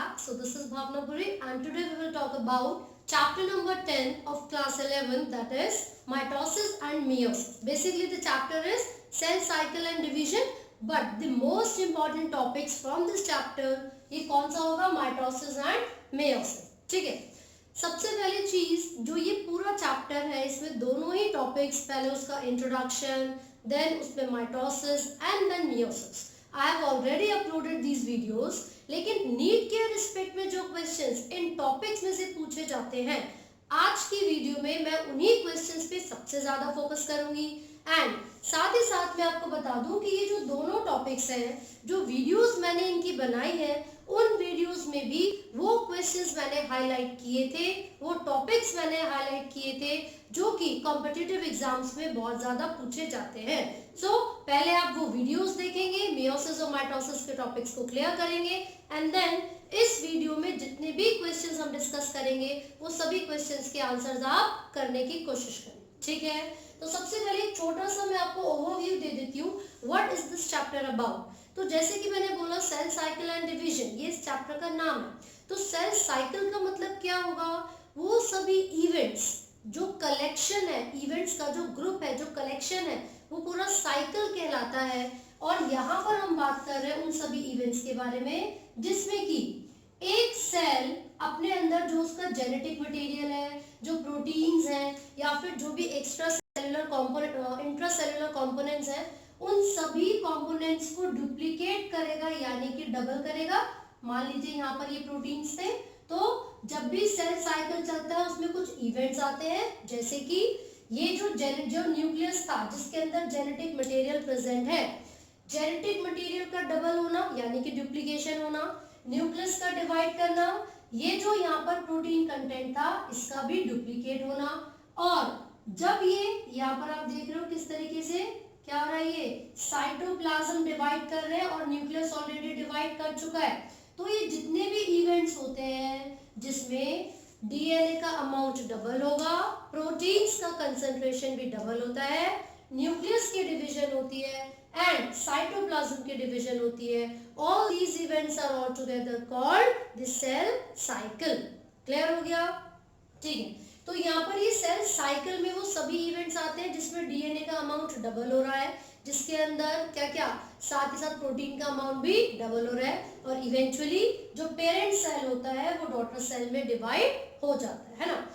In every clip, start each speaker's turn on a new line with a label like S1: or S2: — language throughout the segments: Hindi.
S1: back. So this is Bhavna Puri and today we will talk about chapter number 10 of class 11, that is mitosis and meiosis. Basically the chapter is cell cycle and division, but the most important topics from this chapter ये कौन सा होगा, mitosis and meiosis. ठीक है, सबसे पहली चीज जो ये पूरा चैप्टर है इसमें दोनों ही टॉपिक्स, पहले उसका इंट्रोडक्शन, देन उसमें mitosis and then meiosis. I have already uploaded these videos. लेकिन नीट के रिस्पेक्ट में जो क्वेश्चंस इन टॉपिक्स में से पूछे जाते हैं, आज की वीडियो में मैं उन्हीं क्वेश्चंस पे सबसे ज्यादा फोकस करूंगी. एंड साथ ही साथ मैं आपको बता दूं कि ये जो दोनों टॉपिक्स हैं, जो वीडियोस मैंने इनकी बनाई है, उन वीडियोस में भी वो क्वेश्चंस मैंने हाईलाइट किए थे, वो टॉपिक्स मैंने हाईलाइट किए थे जो कि कॉम्पिटिटिव एग्जाम्स में बहुत ज्यादा पूछे जाते हैं. सो पहले आप वो वीडियोस देखेंगे, मियोसिस और माइटोसिस के टॉपिक्स को क्लियर करेंगे एंड देन इस वीडियो में जितने भी क्वेश्चंस हम डिस्कस करेंगे वो सभी क्वेश्चंस के आंसर्स आप करने की कोशिश करें. ठीक है, तो सबसे पहले एक छोटा सा मैं आपको ओवरव्यू दे देती हूँ what is this chapter about. तो जैसे कि मैंने बोला सेल साइकिल एंड डिवीजन, ये इस चैप्टर का नाम है. तो सेल साइकिल का मतलब क्या होगा, वो सभी इवेंट्स जो कलेक्शन है, इवेंट्स का जो ग्रुप है, जो कलेक्शन है, वो पूरा साइकिल कहलाता है. और यहाँ पर हम बात कर रहे हैं उन सभी इवेंट्स के बारे में जिसमें कि एक सेल अपने अंदर जो उसका जेनेटिक मटेरियल है, जो प्रोटीन्स हैं या फिर जो भी extra cellular component, intracellular components हैं, उन सभी कंपोनेंट्स को डुप्लीकेट करेगा, यानी कि डबल करेगा. मान लीजिए यहाँ पर ये प्रोटीन्स थे, तो जब भी सेल साइकिल चलता है उसमें कुछ इवेंट्स आते हैं, जैसे कि ये जो न्यूक्लियस था जिसके अंदर जेनेटिक मटेरियल प्रेजेंट है, जेनेटिक मटेरियल का डबल होना यानी कि डुप्लीकेशन होना, न्यूक्लियस का डिवाइड करना, ये जो यहाँ पर प्रोटीन कंटेंट था इसका भी डुप्लीकेट होना. और जब ये यहाँ पर आप देख रहे हो किस तरीके से क्या हो रहा है, ये साइटोप्लाज्म डिवाइड कर रहे हैं और न्यूक्लियस ऑलरेडी डिवाइड कर चुका है. तो ये जितने भी इवेंट्स होते हैं जिसमें डीएनए का अमाउंट डबल होगा, प्रोटीन्स का कंसंट्रेशन भी डबल होता है, न्यूक्लियस की डिवीजन होती है एंड साइटोप्लाज्म की डिवीजन होती है, all these events are all together called the cell cycle. Clear हो गया? ठीक है, तो यहाँ पर ये सेल साइकिल में वो सभी इवेंट्स आते हैं जिसमें डीएनए का अमाउंट डबल हो रहा है, जिसके अंदर क्या क्या, साथ ही साथ प्रोटीन का अमाउंट भी डबल हो रहा है, और इवेंचुअली जो पेरेंट सेल होता है वो डॉटर सेल में डिवाइड हो जाता है ना.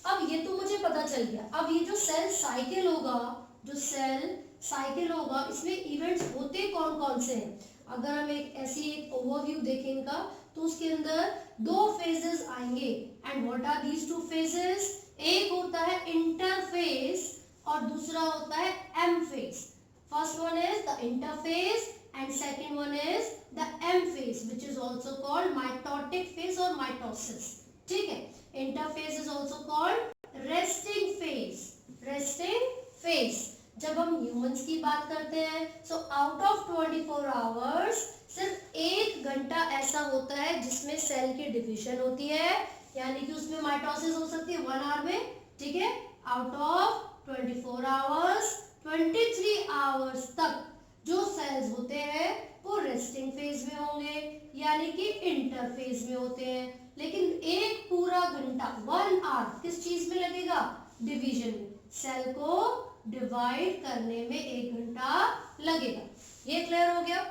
S1: अब ये तो मुझे पता चल गया. अब ये जो सेल साइकिल होगा, जो सेल साइकिल होगा, इसमें इवेंट्स होते कौन कौन से हैं. अगर हम एक ओवरव्यू देखें इनका, तो उसके अंदर दो फेजेस आएंगे. And what are these two phases? एक होता है इंटरफेज और दूसरा होता है M phase. First one is the interphase and second one is the M phase, which is also called mitotic phase or mitosis. ठीक है, interphase is also called resting phase. resting phase जब हम humans की बात करते हैं, so out of 24 hours सिर्फ 1 घंटा ऐसा होता है जिसमें सेल की डिवीजन होती है, यानी कि उसमें माइटोसिस हो सकती है 1 आवर में. ठीक है, आउट ऑफ 24 आवर्स 23 आवर्स तक जो सेल्स होते हैं वो रेस्टिंग फेज में होंगे, यानी कि इंटरफेज में होते हैं. लेकिन एक पूरा घंटा 1 आवर किस चीज में लगेगा? डिवीजन में. सेल को डिवाइड करने में 1 घंटा लगेगा. ये क्लियर हो गया?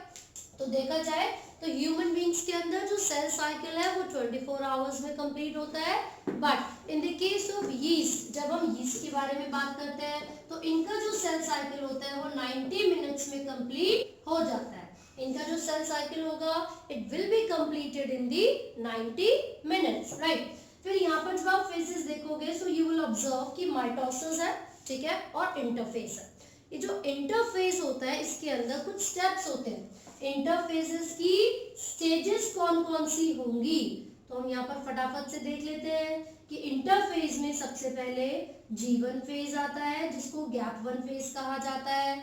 S1: तो देखा जाए तो ह्यूमन बींग्स के अंदर जो सेल साइकिल है वो 24 आवर्स में कंप्लीट होता है. But in the case of yeast, जब हम यीस्ट के बारे में बात करते हैं तो इनका जो सेल साइकिल होता है वो 90 मिनट्स में कंप्लीट हो जाता है. इनका जो सेल साइकिल होगा it will be completed in the 90 minutes, right. फिर यहाँ पर जब आप फेजेस देखोगे सो यू विल ऑब्जर्व कि माइटोसिस है, ठीक है, और इंटरफेज है. ये जो इंटरफेज होता है इसके अंदर कुछ स्टेप्स होते हैं. इंटरफेजेस की स्टेजेस कौन कौन सी होंगी, तो हम यहाँ पर फटाफट से देख लेते हैं कि इंटरफेज में सबसे पहले G1 फेज आता है जिसको गैप 1 फेज कहा जाता है.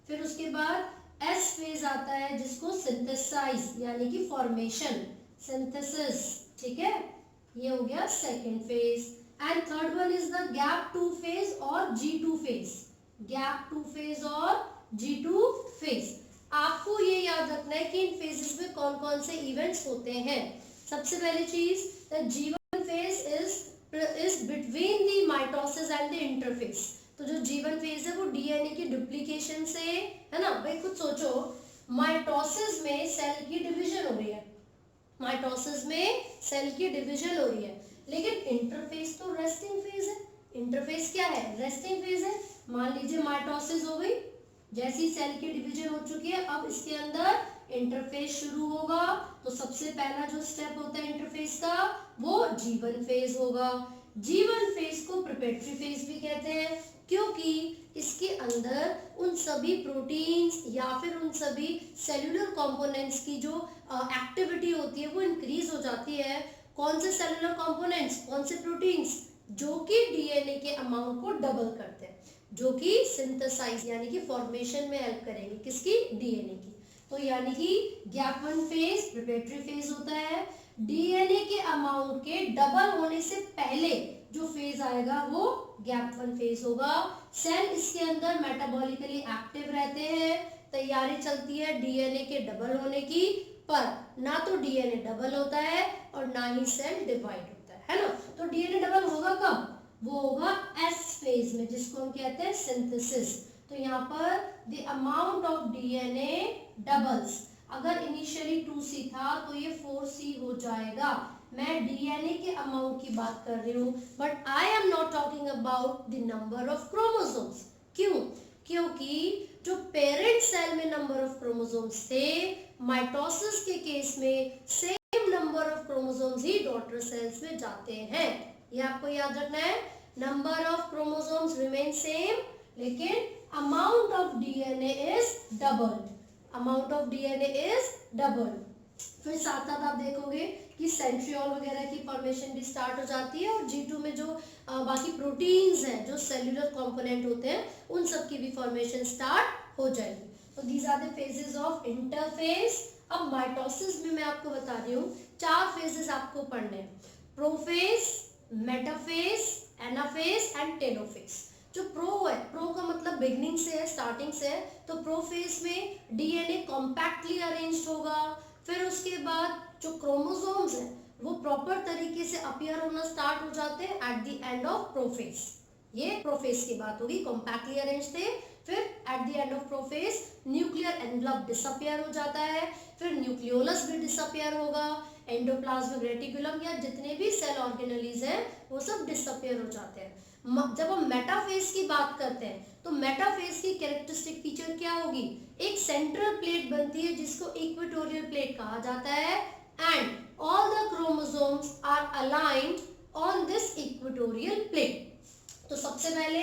S1: फिर उसके बाद S फेज आता है जिसको सिंथेसाइज यानी कि फॉर्मेशन, सिंथेसिस. ठीक है, ये हो गया second phase. And third one is the gap 2 phase और G2 फेज. गैप 2 फेज और G2 फेज. आपको ये याद रखना है कि इन फेजेस में कौन कौन से इवेंट्स होते हैं. सबसे पहली चीज, the G1 phase is between the mitosis and the interface. तो जो G1 फेज है वो डीएनए की डुप्लीकेशन से, है ना भाई, खुद सोचो, माइटोसिस में सेल की डिवीजन हो रही है, माइटोसिस में सेल की डिवीजन हो रही है, लेकिन इंटरफेस तो रेस्टिंग फेज है। इंटरफेस क्या है? रेस्टिंग फेज है। मान लीजिए माइटोसिस हो गई, जैसी सेल की डिवीजन हो चुकी है, अब इसके अंदर इंटरफेस शुरू होगा। तो सबसे पहला जो स्टेप होता है इंटरफेस का, वो G1 फेज होगा। G1 फेज को प्रिपरेटरी फेज भी कहते हैं, क्योंकि इसके अंदर उन सभी प्रोटीन्स या फिर उन सभी सेलुलर कंपोनेंट्स की जो एक्टिविटी होती है वो इंक्रीज हो जाती है। कौन से सेलुलर कंपोनेंट्स, कौन से प्रोटीन्स? जो कि डीएनए के अमाउंट को डबल करते हैं, जो कि सिंथेसाइज यानी कि फॉर्मेशन में हेल्प करेंगे, किसकी? डीएनए की। तो यानी कि गैप 1 फेज प्रिपरेटरी फेज होता है। डीएनए के अमाउंट के डबल होने से पहले जो फेज आएगा वो गैप 1 फेज होगा। सेल इसके अंदर मेटाबॉलिकली एक्टिव रहते हैं, तैयारी चलती है डीएनए के डबल होने की, पर ना तो डीएनए डबल होता है और ना ही सेल डिवाइड होता है ना। तो डीएनए डबल होगा कब? वो होगा एस फेज में, जिसको हम कहते हैं सिंथेसिस। तो यहाँ पर the amount of DNA doubles, अगर इनिशियली 2C था तो ये 4C हो जाएगा। मैं डीएनए के अमाउंट की बात कर रही हूँ, but I am not talking about the number of chromosomes. क्यों? क्योंकि जो पेरेंट सेल में नंबर ऑफ क्रोमोसोम्स थे, माइटोसिस के केस में सेम नंबर ऑफ क्रोमोसोम्स ही डॉटर सेल्स में जाते हैं। ये आपको याद रखना है। Number of chromosomes remain same, लेकिन amount of DNA is doubled. Amount of DNA is doubled. फिर साथ साथ आप देखोगे कि सेंट्रियोल वगैरह की फॉर्मेशन भी स्टार्ट हो जाती है, और G2 में जो बाकी प्रोटीन्स हैं, जो सेल्यूलर कंपोनेंट होते हैं, उन सब की भी फॉर्मेशन स्टार्ट हो जाएगी। तो these are the phases of interphase. अब माइटोसिस में मैं आपको बता रही हूँ 4 फेजेस आपको पढ़ने हैं, prophase, metaphase, anaphase and telophase. जो प्रो है, प्रो का मतलब बिगनिंग से है, स्टार्टिंग से है, तो प्रो फेज में डीएनए कॉम्पैक्टली अरेंज्ड होगा। फिर उसके बाद जो क्रोमोसोम्स हैं वो प्रॉपर तरीके से अपीयर होना स्टार्ट हो जाते हैं eight the end of prophase. ये प्रोफेज की बात होगी, कॉम्पैक्टली अरेंज थे। फिर eight the end of prophase nuclear envelope disappear हो जाता है, फिर न्यूक्लियोलस भी डिसअपियर होगा, एंडोप्लाज्मिक रेटिकुलम या जितने भी सेल ऑर्गेनेलीज हैं वो सब डिसअपियर हो जाते हैं। जब हम मेटाफेज की बात करते हैं तो मेटाफेज की कैरेक्टरिस्टिक फीचर क्या होगी? एक सेंट्रल प्लेट बनती है जिसको इक्वेटोरियल प्लेट कहा जाता है, and all the chromosomes are aligned on this equatorial plate. तो सबसे पहले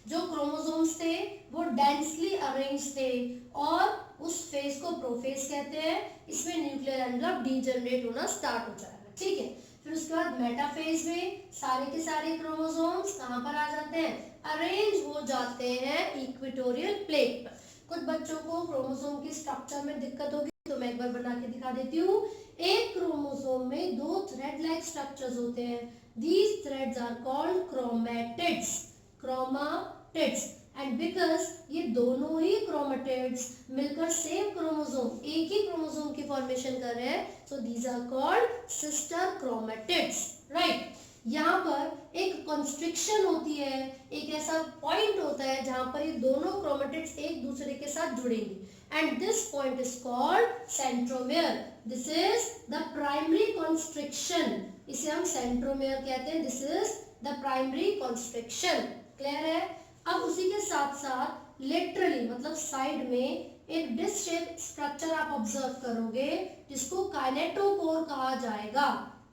S1: जो क्रोमोसोम्स थे वो डेंसली अरेंज थे, और उस फेज को प्रोफेज कहते हैं। इसमें न्यूक्लियर एनवलप डीजनरेट होना स्टार्ट हो जाएगा, ठीक है। फिर उसके बाद मेटाफेज में सारे के सारे क्रोमोसोम्स कहाँ पर आ जाते हैं? अरेंज हो जाते हैं इक्वेटोरियल प्लेट पर। कुछ बच्चों को क्रोमोसोम की स्ट्रक्चर में दिक्कत होगी, तो मैं एक बार बना के दिखा देती हूँ। एक क्रोमोसोम में 2 थ्रेड लाइक स्ट्रक्चर्स होते हैं। These threads are called chromatids, chromatids. And because ये दोनों ही क्रोमैटिड्स मिलकर सेम क्रोमोसोम, एक ही क्रोमोसोम की फॉर्मेशन कर रहे हैं, so these are called sister chromatids, right. यहाँ पर एक कंस्ट्रिक्शन होती है, एक ऐसा पॉइंट होता है जहां पर ये दोनों क्रोमैटिड्स एक दूसरे के साथ जुड़ेंगी, and this point is called centromere. This is the primary constriction, इसे हम सेंट्रोमेयर कहते हैं। This is the primary constriction, clear है। अब उसी के साथ साथ लेटरली मतलब साइड में एक डिस्क शेप स्ट्रक्चर आप ऑब्जर्व करोगे, जिसको काइनेटोकोर कहा जाएगा,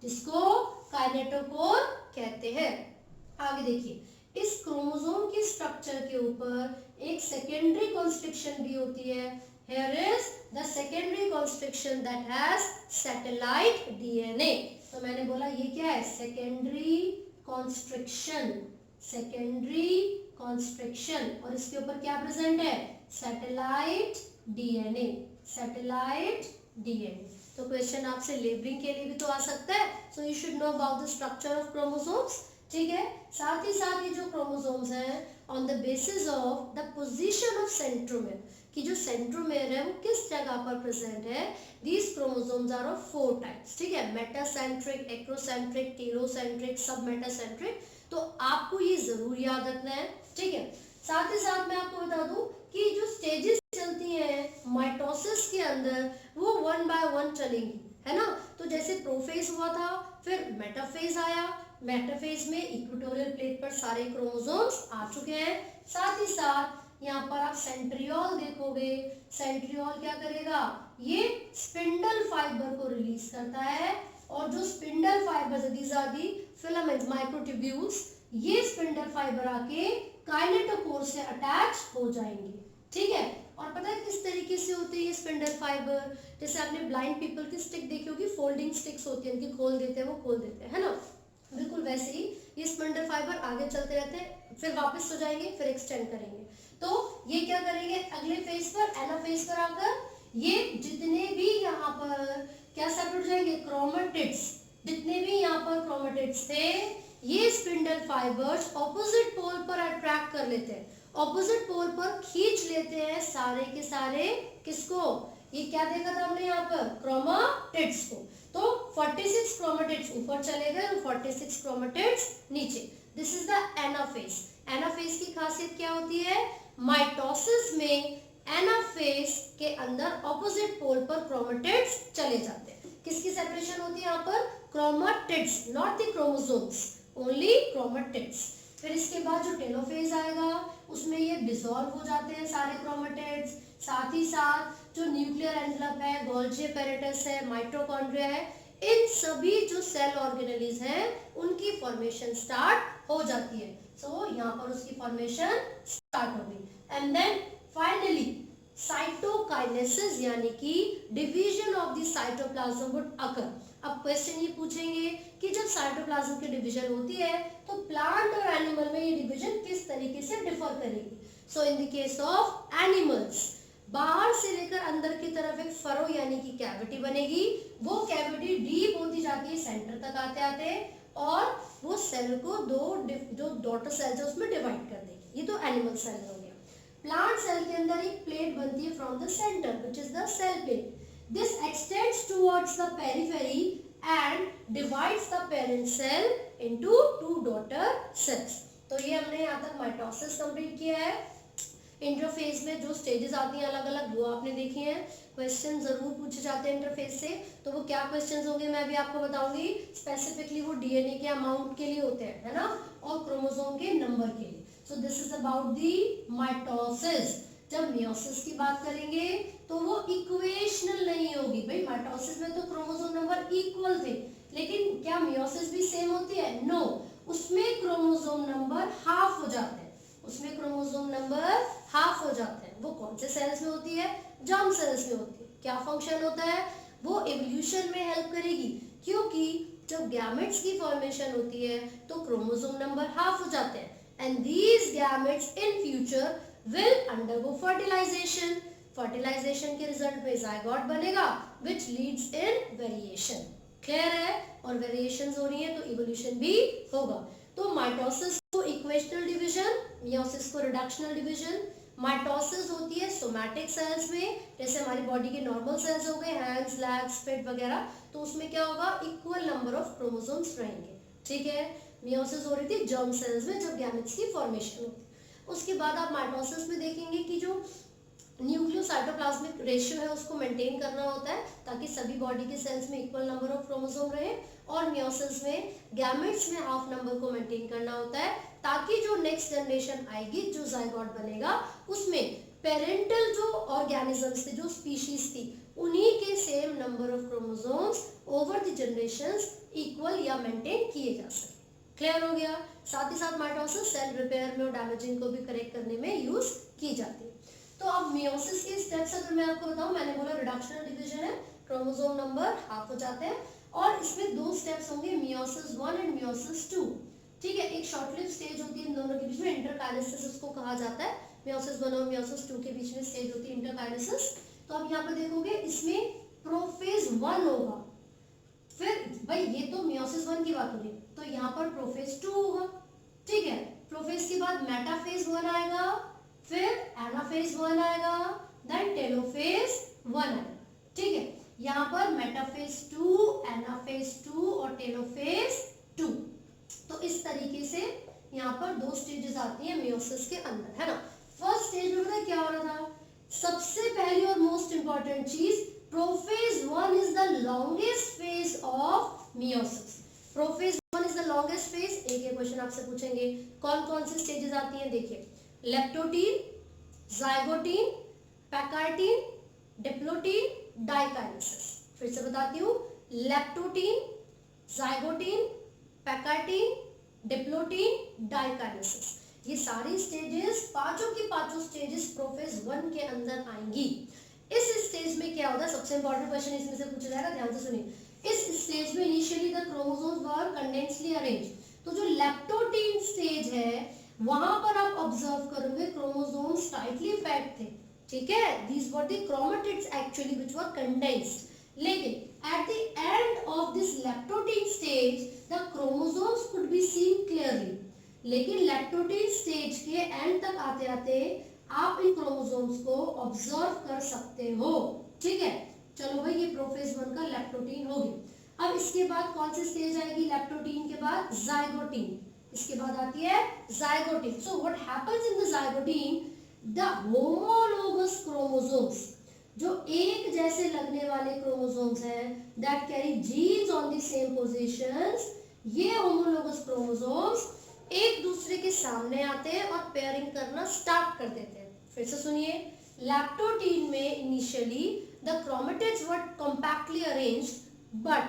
S1: जिसको काइनेटोकोर कहते हैं। आगे देखिए, इस क्रोमोसोम की स्ट्रक्चर के ऊपर एक सेकेंडरी कंस्ट्रिक्शन भी होती है। Here is the secondary constriction that has satellite DNA. तो मैंने बोला ये क्या है? सेकेंडरी कॉन्स्ट्रिक्शन, सेकेंडरी कॉन्स्ट्रिक्शन, और इसके ऊपर क्या प्रेजेंट है? Satellite DNA, satellite DNA. तो क्वेश्चन आपसे लेबलिंग के लिए भी तो आ सकता है, so you should know about the structure of chromosomes, ठीक है। साथ ही साथ ये जो क्रोमोसोम्स हैं, on the basis of the position of centromere, कि जो सेंट्रोमेयर है वो किस जगह पर प्रेजेंट है। These chromosomes are of 4 types, ठीक है, metacentric, acrocentric, telocentric, submetacentric. तो आपको ये जरूर याद रखना है, ठीक है। साथ ही साथ मैं आपको बता दूं कि जो स्टेजेस चलती हैं माइटोसिस के अंदर वो 1 बाय 1 चलेंगी, है ना। तो जैसे प्रोफेज हुआ था, फिर मेटाफेज आया, मेटाफेज में इक्वेटोरियल प्लेट पर सारे क्रोमोसोम्स आ चुके हैं। साथ ही साथ यहाँ पर आप सेंट्रियोल देखोगे, सेंट्रियोल क्या करेगा, ये स्पिंडल फाइबर को रिलीज करता है, और जो spindle fibre these are the filaments, microtubules, ये स्पिंडल फाइबर आके काइनेटोकोर से अटैच हो जाएंगे, ठीक है। और पता है किस तरीके से होते हैं ये स्पिंडल फाइबर, जैसे आपने ब्लाइंड पीपल की स्टिक देखी होगी, फोल्डिंग स्टिक्स होती है, इनकी खोल देते हैं, वो खोल देते हैं, है ना। बिल्कुल वैसे ही ये स्पिंडल फाइबर आगे चलते रहते हैं, फिर वापस हो जाएंगे, फिर एक्सटेंड करेंगे। तो ये क्या करेंगे, अगले फेज पर, एनाफेज पर आकर ये जितने भी यहाँ पर क्या सेपरेट हो जाएंगे, क्रोमेटिड्स, जितने भी यहाँ पर क्रोमेटिड्स थे, ये स्पिंडल फाइबर्स ऑपोजिट पोल पर अट्रैक्ट कर लेते हैं, ऑपोजिट पोल पर खींच लेते हैं सारे के सारे, किसको, ये क्या देखा था हमने यहाँ पर, क्रोमेटिड्स को। तो 46 क्रोमेटिड्स ऊपर चले गए और 46 क्रोमेटिड्स नीचे। This is the anaphase. Anaphase की खासियत क्या होती है, माइटोसिस में एनाफेज के अंदर ऑपोजिट पोल पर क्रोमेटिड्स चले जाते हैं। किसकी सेपरेशन होती है यहाँ पर, chromatids, not the chromosomes, only chromatids. फिर इसके बाद जो टेलोफेज आएगा उसमें ये डिसॉल्व हो जाते हैं सारे क्रोमेटिड्स। साथ ही साथ जो न्यूक्लियर एनवलप है, गोल्जी एपेरेटस है, माइटोकॉन्ड्रिया है, इन सभी जो सेल ऑर्गेनेलीज हैं उनकी फॉर्मेशन स्टार्ट हो जाती है। सो यहाँ पर उसकी फॉर्मेशन स्टार्ट हो गई। एंड देन फाइनली साइटोकाइनेसिस यानी कि division of the cytoplasm would अकर। अब क्वेश्चन ये पूछेंगे कि जब साइटोप्लाज्म की डिवीजन होती है तो प्लांट और एनिमल में ये डिवीजन किस तरीके से डिफर करेगी। So in the case of animals, बाहर से लेकर अंदर की तरफ एक फरो यानी कि कैविटी बनेगी, वो कैविटी डीप होती जाती है सेंटर तक आते आते, और वो सेल को दो जो डॉटर सेल्स है उसमें डिवाइड कर देगी। ये तो एनिमल सेल हो गया। प्लांट सेल के अंदर एक प्लेट बनती है from the centre which is the cell plate. This extends towards the periphery and divides the parent cell into 2 daughter cells. तो ये हमने यहाँ तक माइटोसिस कंप्लीट किया है। इंटरफेज में जो स्टेजेस आती हैं अलग अलग वो आपने देखी हैं। क्वेश्चन जरूर पूछे जाते हैं इंटरफेज से, तो वो क्या क्वेश्चंस होंगे मैं भी आपको बताऊंगी। स्पेसिफिकली वो डीएनए के अमाउंट के लिए होते हैं, है ना, और क्रोमोसोम के नंबर के लिए। So this is about the mitosis. जब मियोसिस की बात करेंगे तो वो इक्वेशनल नहीं होगी भाई। माइटोसिस में तो क्रोमोसोम नंबर इक्वल थे, लेकिन क्या मियोसिस भी सेम होती है? नो, उसमें क्रोमोसोम नंबर हाफ हो जाते हैं, उसमें क्रोमोसोम नंबर हाफ हो जाते हैं। वो कौन से सेल्स में होती है? जर्म सेल्स में होती है। क्या फंक्शन होता है? वो एवोल्यूशन में हेल्प करेगी, क्योंकि जब गैमेट्स की फॉर्मेशन होती है तो क्रोमोसोम नंबर हाफ हो जाते हैं, and these gametes in future will undergo fertilisation. Fertilisation के रिजल्ट में जायगोट बनेगा which leads in variation. Clear है? और वेरिएशंस हो रही है तो इवोल्यूशन भी होगा। तो माइटोसिस को इक्वेशनल डिवीजन, मियोसिस को रिडक्शनल डिवीजन। माइटोसिस होती है सोमैटिक सेल्स में, जैसे हमारी बॉडी के नॉर्मल सेल्स हो गए, हैंड्स, लेग्स, पेट वगैरह, तो उसमें क्या होगा, इक्वल नंबर ऑफ क्रोमोसोम्स रहेंगे, ठीक है। मियोसिस हो रही थी जर्म सेल्स में जब गैमेट्स की फॉर्मेशन होती है। उसके बाद आप माइटोसिस में देखेंगे कि जो न्यूक्लियोसाइटोप्लाज्मिक रेशियो है उसको मेंटेन करना होता है ताकि सभी बॉडी के सेल्स में इक्वल नंबर ऑफ क्रोमोसोम रहे, और मियोसिस में गैमेट्स में हाफ नंबर को मेंटेन करना होता है ताकि जो नेक्स्ट जनरेशन आएगी, जो जायगोट बनेगा, उसमें पेरेंटल जो ऑर्गेनिजम्स थे, जो स्पीशीज थी, उन्हीं के same number of chromosomes over the generations equal या मेंटेन किए जा सके। क्लियर हो गया? साथ ही साथ माइटोसिस सेल रिपेयर में और डैमेजिंग को भी करेक्ट करने में यूज की जाती है। तो अब मियोसिस के स्टेप्स अगर मैं आपको बताऊं, मैंने बोला रिडक्शनल डिवीजन है, क्रोमोसोम नंबर हाफ हो जाते हैं, और इसमें 2 स्टेप्स होंगे, मियोसिस 1 एंड मियोसिस 2, ठीक है। एक शॉर्ट लिव स्टेज होती है इन दोनों के बीच में, इंटरकाइनेसिस उसको कहा जाता है। मियोसिस 1 और मियोसिस 2 के बीच में स्टेज होती है इंटरकाइनेसिस। तो अब यहाँ पर देखोगे इसमें प्रोफेज 1 होगा, फिर भाई ये तो मियोसिस 1 की बात हो रही है, तो यहाँ पर प्रोफेज 2 होगा, ठीक है। प्रोफेज के बाद मेटाफेज 1 आएगा, फिर एनाफेज 1 आएगा, देन टेलोफेज 1 आएगा, ठीक है। यहाँ पर मेटाफेज 2, एनाफेज 2 और टेलोफेज 2। तो इस तरीके से यहाँ पर 2 स्टेजेस आती हैं मियोसिस के अंदर, है ना। फर्स्ट स्टेज में पता क्या हो रहा था, सबसे पहली और मोस्ट इंपॉर्टेंट चीज, prophase 1 is the longest phase of meiosis. Prophase 1 is the longest phase. एक क्वेश्चन आपसे पूछेंगे कौन कौन सी स्टेजेस आती हैं, देखिए, लेप्टोटीन, जाइगोटीन, पैकार्टीन, डिप्लोटीन, डाइकाइनेसिस। फिर से बताती हूँ, लेप्टोटीन, जाइगोटीन, पैकार्टीन, डिप्लोटीन, डाइकाइनेसिस। ये सारी स्टेजेस, पांचों की पांचों स्टेजेस प्रोफेज 1 के अंदर आएंगी। इस स्टेज में क्या होता है, सबसे इंपॉर्टेंट क्वेश्चन इसमें से पूछा जाएगा, ध्यान से सुनिए। इस स्टेज में initially the chromosomes were condensely arrange. तो जो लेप्टोटीन स्टेज है वहां पर आप ऑब्जर्व करोगे क्रोमोसोम्स टाइटली पैक्ड थे, ठीक है। These were the chromatids actually which were condensed. लेकिन at the end of this leptotene stage the chromosomes could be seen clearly. लेकिन लेप्टोटीन स्टेज के एंड तक आते आते आप इन क्रोमोसोम्स को ऑब्जर्व कर सकते हो, ठीक है। चलो भाई, ये प्रोफेज 1 का लेप्टोटीन हो गया। अब इसके बाद कौन सी स्टेज आएगी, लेप्टोटीन के बाद जाइगोटीन, इसके बाद आती है zygotene. So what happens in the zygotene, the homologous chromosomes, जो एक जैसे लगने वाले क्रोमोसोम्स हैं, that carry genes on the same positions, ये होमोलोगस क्रोमोसोम्स एक दूसरे के सामने आते हैं और पेयरिंग करना स्टार्ट कर देते हैं। फिर से सुनिए, लैप्टोटीन में initially the chromatids were compactly arranged, but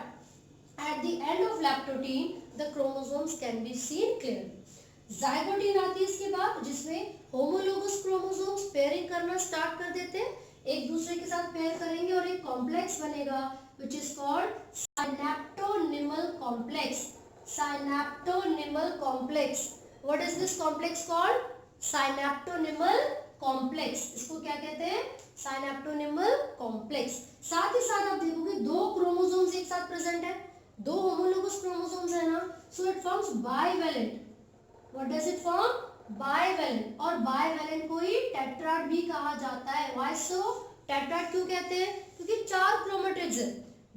S1: at the end of leptotene the chromosomes can be seen clearly. Zygotene आती है इसके बाद, जिसमें होमोलोगस क्रोमोसोम्स पेयरिंग करना स्टार्ट कर देते हैं, एक दूसरे के साथ पेयर करेंगे और एक कॉम्प्लेक्स बनेगा which is called synaptonemal complex. Synaptonymal complex. What is this complex called? Synaptonymal complex. इसको क्या कहते हैं, Synaptonymal complex। साथ ही साथ आप देखोगे दो क्रोमोसोम्स एक साथ प्रेजेंट है, दो होमोलोगस क्रोमोसोम्स है ना, so it forms bivalent. What does it form? Bivalent। और bivalent को ही टेट्राड भी कहा जाता है। Why so? टेट्राड क्यों कहते हैं, क्योंकि 4 क्रोमैटिड्स है,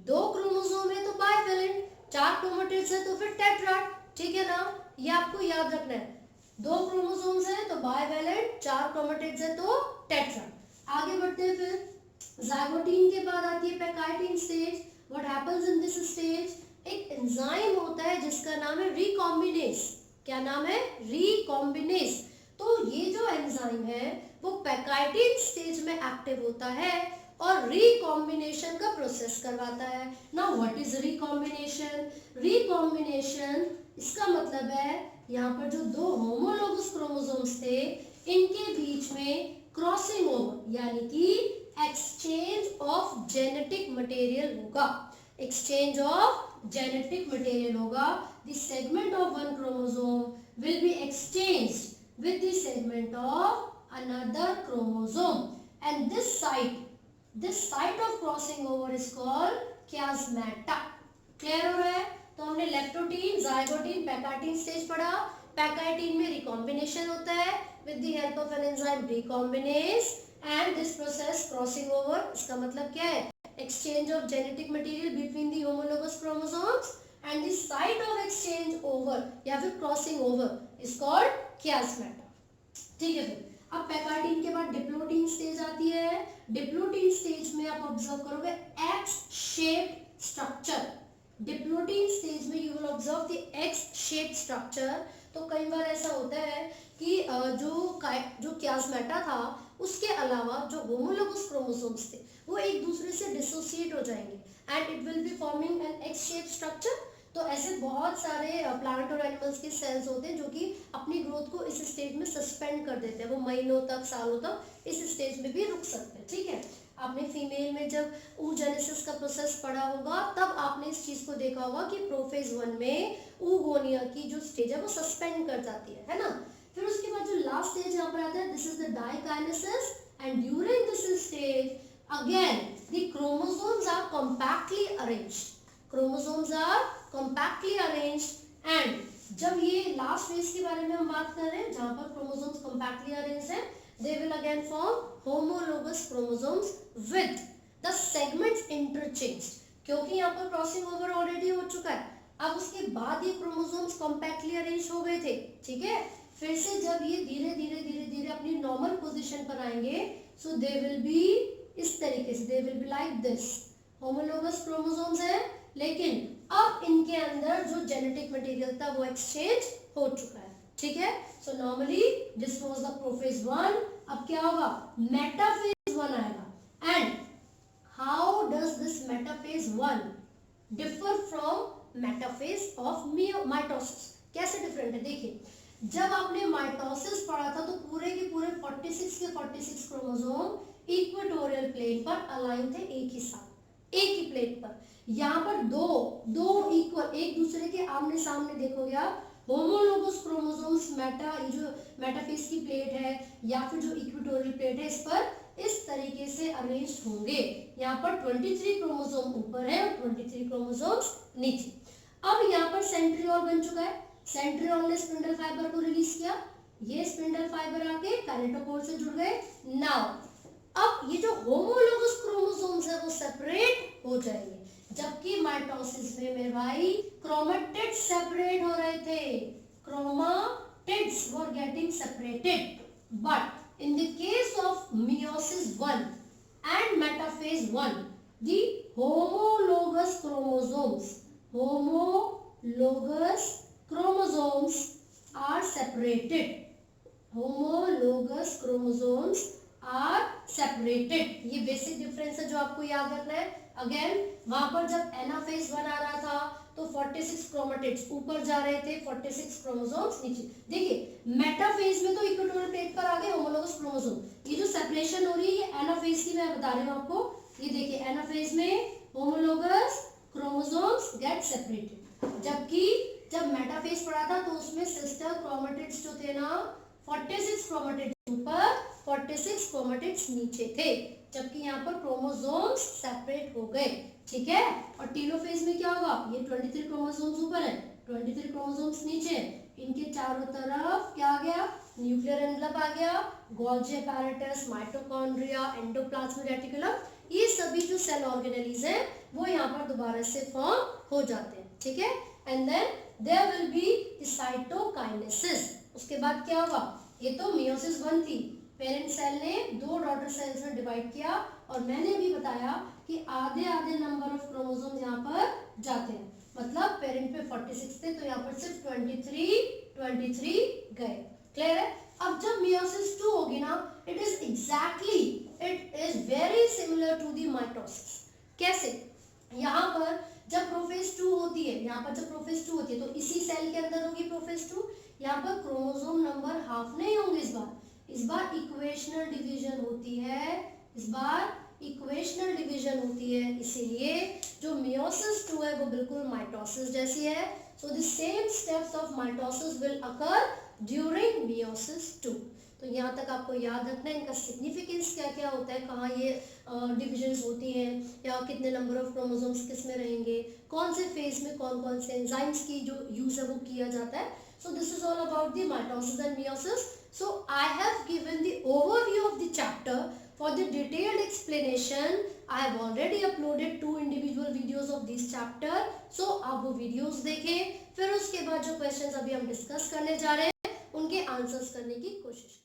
S1: 2 क्रोमोसोम है तो बाइवेलेंट, 4 क्रोमैटिड्स है तो फिर टेट्राड, ठीक है ना। ये आपको याद रखना है, 2 क्रोमोसोम्स है तो बाइवेलेंट, 4 क्रोमैटिड्स है तो टेट्राड। आगे बढ़ते हैं, फिर जाइगोटीन के बाद आती है pachytene stage. What happens in this stage, एक एंजाइम होता है जिसका नाम है रिकॉम्बिनेज। क्या नाम है, रिकॉम्बिनेज। तो ये जो एंजाइम है वो पैकार्टीन स्टेज में एक्टिव होता है और रिकॉम्बिनेशन का प्रोसेस करवाता है। Now what is recombination, recombination इसका मतलब है यहाँ पर जो 2 होमोलोगस क्रोमोसोम्स थे इनके बीच में क्रॉसिंग ओवर, यानी कि एक्सचेंज ऑफ जेनेटिक मटेरियल होगा, एक्सचेंज ऑफ जेनेटिक मटेरियल होगा। The segment of one chromosome will be exchanged with the segment of another chromosome, and this site of crossing over is called chiasmata। Clear हो रहा है। तो हमने लेप्टोटीन, जाइगोटीन, पैकार्टीन स्टेज पढ़ा। पैकार्टीन में रिकॉम्बिनेशन होता है with the help of an enzyme recombinase, and this process crossing over, इसका मतलब क्या है, exchange of genetic material between the homologous chromosomes, and the site of exchange over या फिर crossing over is called chiasmata। ठीक है, फिर अब पैकार्टीन के बाद डिप्लोटीन स्टेज आती है। डिप्लोटीन स्टेज में आप ऑब्जर्व करोगे X shaped structure. Diplotene stage में you will observe the X shaped structure. तो कई बार ऐसा होता है कि जो chiasmata था उसके अलावा जो होमोलोगस क्रोमोसोम्स थे वो एक दूसरे से डिसोसिएट हो जाएंगे and it will be forming an x shaped structure. तो ऐसे बहुत सारे प्लांट और एनिमल्स के सेल्स होते हैं जो कि अपनी ग्रोथ को इस स्टेज में सस्पेंड कर देते हैं, वो महीनों तक, सालों तक इस स्टेज में भी रुक सकते हैं। ठीक है, आपने फीमेल में जब oogenesis का प्रोसेस पढ़ा होगा तब आपने इस चीज को देखा होगा कि प्रोफेज 1 में oogonia की जो स्टेज है वो सस्पेंड कर जाती है ना। फिर उसके बाद जो लास्ट स्टेज यहाँ पर आता है, this is the diakinesis, and during this stage again the chromosomes are compactly arranged. Chromosomes are compactly arranged, and जब ये लास्ट फेज के बारे में हम बात कर रहे हैं जहां पर क्रोमोसोम्स कॉम्पैक्टली अरेंज्ड है, they will again form homologous chromosomes with the segments interchanged. क्योंकि यहाँ पर क्रॉसिंग ओवर ऑलरेडी हो चुका है, अब उसके बाद ये क्रोमोसोम्स कॉम्पैक्टली अरेंज हो गए थे, ठीक है। फिर से जब ये धीरे धीरे धीरे धीरे अपनी नॉर्मल पोजीशन पर आएंगे, सो दे विल बी इस तरीके से, they will be like this, homologous chromosomes है, लेकिन अब इनके अंदर जो जेनेटिक मटेरियल था वो एक्सचेंज हो चुका है, ठीक है। So normally this was the prophase 1, अब क्या होगा, मेटाफेज 1 आएगा। And how does this metaphase 1 differ from metaphase of mitosis? कैसे डिफरेंट है, देखिए, जब आपने माइटोसिस पढ़ा था तो पूरे के पूरे 46 के 46 क्रोमोसोम इक्वेटोरियल प्लेन पर अलाइन थे, एक ही साथ, एक ही प्लेट पर। यहाँ पर दो इक्वल एक दूसरे के आमने सामने देखोगे आप, होमोलोगस क्रोमोसोम्स जो मेटाफेज की प्लेट है या फिर जो इक्वेटोरियल प्लेट है, इस पर इस तरीके से अरेंज होंगे। यहाँ पर 23 क्रोमोसोम ऊपर है और 23 क्रोमोसोम्स नीचे। अब यहाँ पर सेंट्रियोल बन चुका है, सेंट्रियोल ने स्पिंडल फाइबर को रिलीज किया, ये स्पिंडल फाइबर आके काइनेटोकोर से जुड़ गए। नाउ अब ये जो होमोलोगस क्रोमोसोम्स है वो सेपरेट हो जाएंगे, जबकि माइटोसिस में मेरे भाई क्रोमेटिड्स सेपरेट हो रहे थे, chromatids were getting separated. But in the case of meiosis 1 and metaphase 1, the homologous chromosomes are separated, homologous chromosomes are separated. ये बेसिक डिफरेंस है जो आपको याद रखना है। अगेन वहां पर जब एनाफेज 1 आ रहा था तो 46 क्रोमेटिड्स ऊपर जा रहे थे, 46 क्रोमोसोम्स नीचे। देखिए मेटाफेज में तो इक्वेटोरियल प्लेट पर आ गए होमोलोगस क्रोमोसोम, ये जो सेपरेशन हो रही है ये एनाफेज की मैं बता रही हूँ आपको। ये देखिए एनाफेज में होमोलोगस क्रोमोसोम्स गेट सेपरेटेड, जबकि जब मेटाफेज पढ़ा था तो उसमें सिस्टर क्रोमेटिड्स जो थे ना 46 क्रोमेटिड्स ऊपर 46 क्रोमेटिड्स नीचे थे, जबकि यहाँ पर क्रोमोसोम्स सेपरेट हो गए, ठीक है। और टेलोफेज में क्या होगा, ये 23 क्रोमोसोम्स ऊपर है, 23 क्रोमोसोम्स नीचे, इनके चारों तरफ क्या आ गया, न्यूक्लियर एनवलप आ गया, Golgi apparatus, mitochondria, endoplasmic reticulum, ये सभी जो सेल ऑर्गेनेलीज हैं वो यहाँ पर दोबारा से फॉर्म हो जाते हैं, ठीक है। And then there will be cytokinesis. उसके बाद क्या होगा, ये तो मियोसिस 1 थी, पेरेंट सेल ने 2 डॉटर सेल्स में डिवाइड किया, और मैंने भी बताया कि आधे आधे नंबर ऑफ क्रोमोसोम यहाँ पर जाते हैं, मतलब पेरेंट पे 46 थे तो यहाँ पर सिर्फ 23 गए। क्लियर है। अब जब मियोसिस 2 होगी ना, it is very similar to the mitosis. कैसे, यहाँ पर जब प्रोफेज 2 होती है, यहाँ पर जब प्रोफेज 2 होती है तो इसी सेल के अंदर होगी प्रोफेज 2। यहाँ पर क्रोमोसोम नंबर हाफ नहीं होंगे इस बार इक्वेशनल डिवीजन होती है, इसीलिए जो मियोसिस 2 है वो बिल्कुल माइटोसिस जैसी है। So the same steps of mitosis will occur during meiosis 2। तो यहाँ तक आपको याद रखना है, इनका सिग्निफिकेंस क्या क्या होता है, कहाँ ये डिविजन्स होती हैं, या कितने नंबर ऑफ क्रोमोसोम्स किस में रहेंगे, कौन से फेज में कौन कौन से एंजाइम्स की जो यूज है वो किया जाता है। So this is all about the mitosis and meiosis. So I have given the overview of the chapter. For the detailed explanation, I have already uploaded 2 individual videos of this chapter. So आप वो videos देखें, फिर उसके बाद जो questions अभी हम discuss करने जा रहे हैं उनके answers करने की कोशिश